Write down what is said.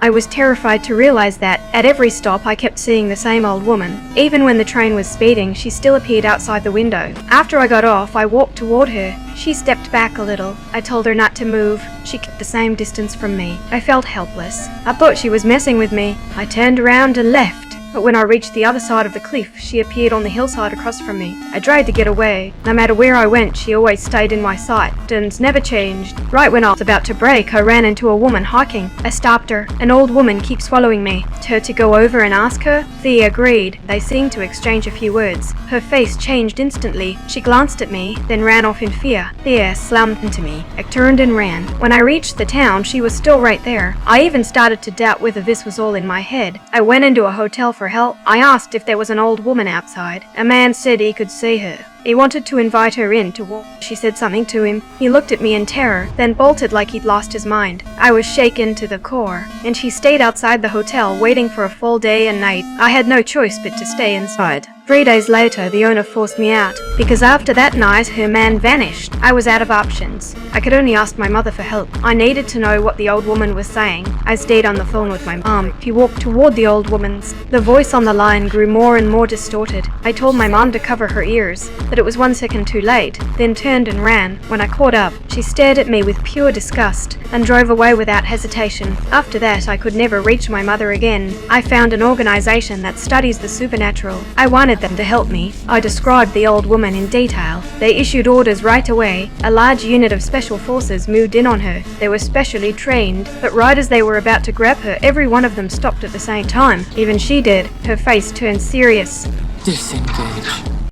I was terrified to realize that, at every stop, I kept seeing the same old woman. Even when the train was speeding, she still appeared outside the window. After I got off, I walked toward her. She stepped back a little. I told her not to move. She kept the same distance from me. I felt helpless. I thought she was messing with me. I turned around and left. But when I reached the other side of the cliff, she appeared on the hillside across from me. I tried to get away. No matter where I went, she always stayed in my sight and never changed. Right when I was about to break, I ran into a woman hiking. I stopped her. An old woman keeps following me. I told her to go over and ask her. Thea agreed. They seemed to exchange a few words. Her face changed instantly. She glanced at me, then ran off in fear. Thea slammed into me. I turned and ran. When I reached the town, she was still right there. I even started to doubt whether this was all in my head. I went into a hotel for help. I asked if there was an old woman outside. A man said he could see her. He wanted to invite her in to walk. She said something to him. He looked at me in terror, then bolted like he'd lost his mind. I was shaken to the core, and she stayed outside the hotel waiting for a full day and night. I had no choice but to stay inside. 3 days later, the owner forced me out, because after that night, her man vanished. I was out of options. I could only ask my mother for help. I needed to know what the old woman was saying. I stayed on the phone with my mom. She walked toward the old woman's. The voice on the line grew more and more distorted. I told my mom to cover her ears, but it was 1 second too late, then turned and ran. When I caught up, she stared at me with pure disgust and drove away without hesitation. After that, I could never reach my mother again. I found an organization that studies the supernatural. I wanted them to help me. I described the old woman in detail. They issued orders right away. A large unit of special forces moved in on her. They were specially trained, but right as they were about to grab her, every one of them stopped at the same time. Even she did. Her face turned serious. Disengage.